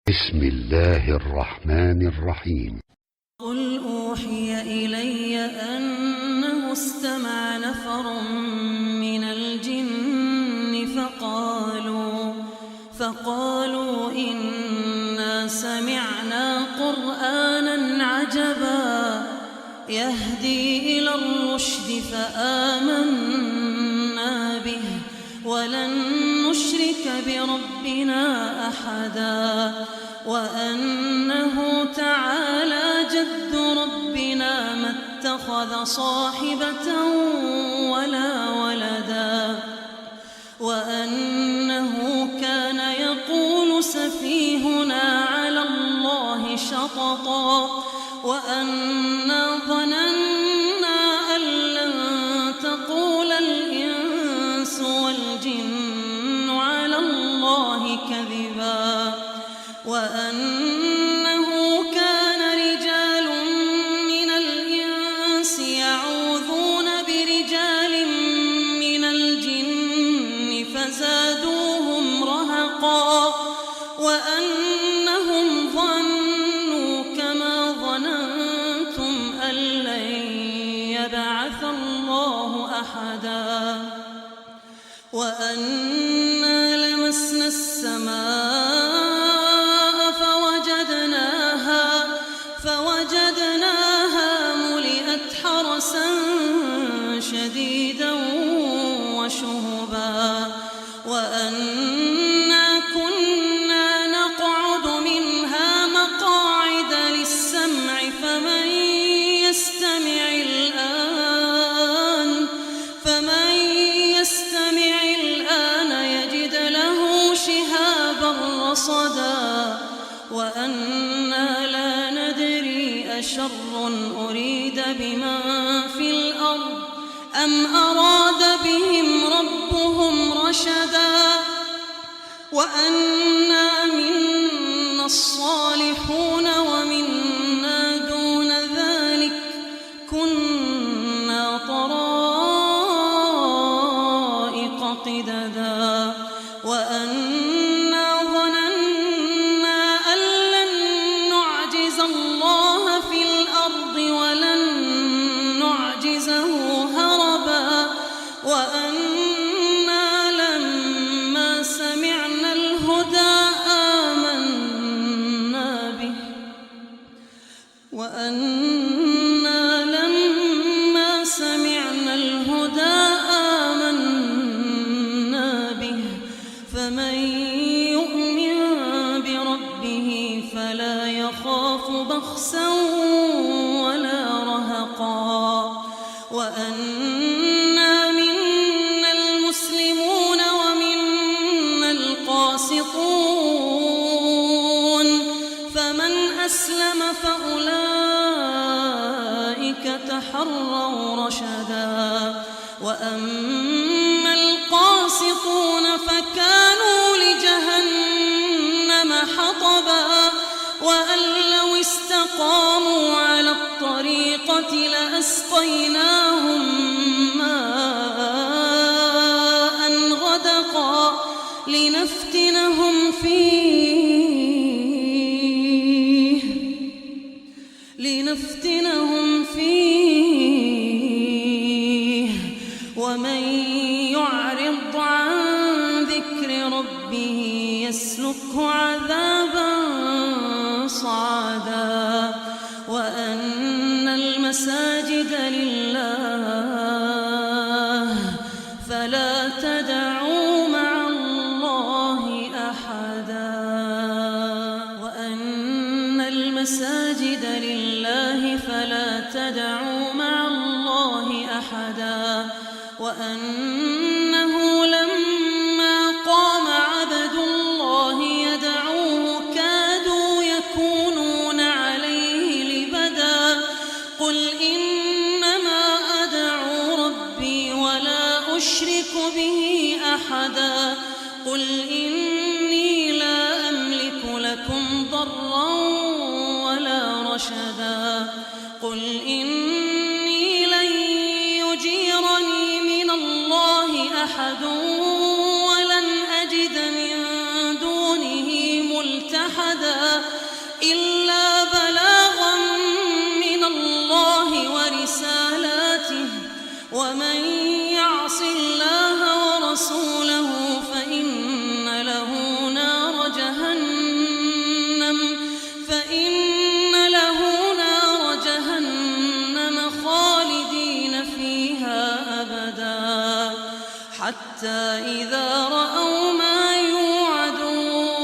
بسم الله الرحمن الرحيم. قل أوحي إلي أنه استمع نفر من الجن فقالوا إنا سمعنا قرآنا عجبا يهدي إلى الرشد فآمنا به ولن نشرك بربنا أحدا وأنه تعالى جد ربنا ما اتخذ صاحبة ولا ولدا وأنه كان يقول سفيهنا على الله شططا وأنا ظننا أن لن تقول الإنس والجن على الله كذبا وأنه كان رجال من الإنس يعوذون برجال من الجن فزادوهم رهقا وأنهم ظنوا كما ظننتم أن لن يبعث الله أحدا وأنا لمسنا السماء فوجدناها ملئت حرسا شديدا وشهبا وأنا كنا نقعد منها مقاعد للسمع فمن يستمع الآن يجد له شهابا رصدا وأنا لا ندري أشر أريد بمن في الأرض أم أراد بهم ربهم رشدا وأنا منا الصالحون ومنا دون ذلك كنا طرائق قددا وأنا ظننا أن لن نعجز الله في الأرض ولن نعجزه هربا وأنا لما سمعنا الهدى آمنا به فمن يؤمن بربه فلا يخاف بخسا ولا رهقا وأنا منا المسلمون ومنا القاسطون فمن أسلم فأولئك تحروا رشدا وأما القاسطون فكانوا لجهنم حطبا وأن لو استقاموا على الطريقة لأسقيناهم ماء غدقا لنفتنهم فيه ومن يعرض عن ذكر ربه يسلكه عذابا صعدا وأن المساجد لله فلا تدعوا مع الله أحدا وأن المساجد لله فلا تدعوا مع الله أحدا وأنه لما قام عبد الله يدعوه كادوا يكونون عليه لبدا قل إنما أدعو ربي ولا أشرك به أحدا قل إني لا أملك لكم ضرا ولا رشدا قل إني لن يجيرني من الله أحد ولن أجد من دونه ملتحدا إلا بلاغا من الله ورسالاته ومن يعص الله ورسوله فإن له نار جهنم خالدين فيها أبدا حتى إذا رأوا ما يوعدون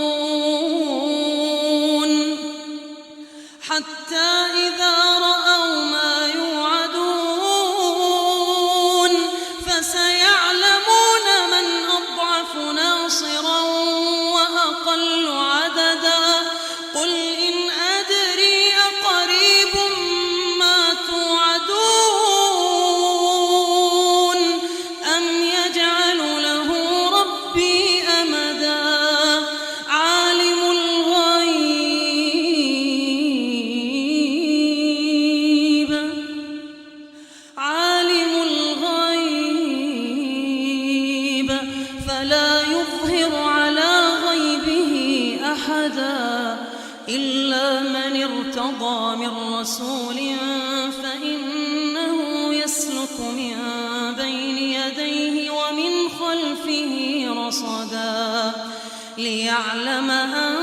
فسيعلمون من أضعف ناصرا وأقل عددا قل إن أدري أقريب ما توعدون أم يجعل له ربي أمدا عالم الغيب فلا يظهر على غيبه أحدا إلا من ارتضى من رسول فإنه يسلك من بين يديه ومن خلفه رصدا ليعلم أن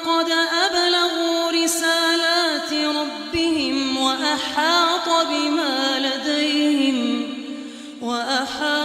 قد أبلغوا رسالات ربهم وأحاط بما لديهم وأحصى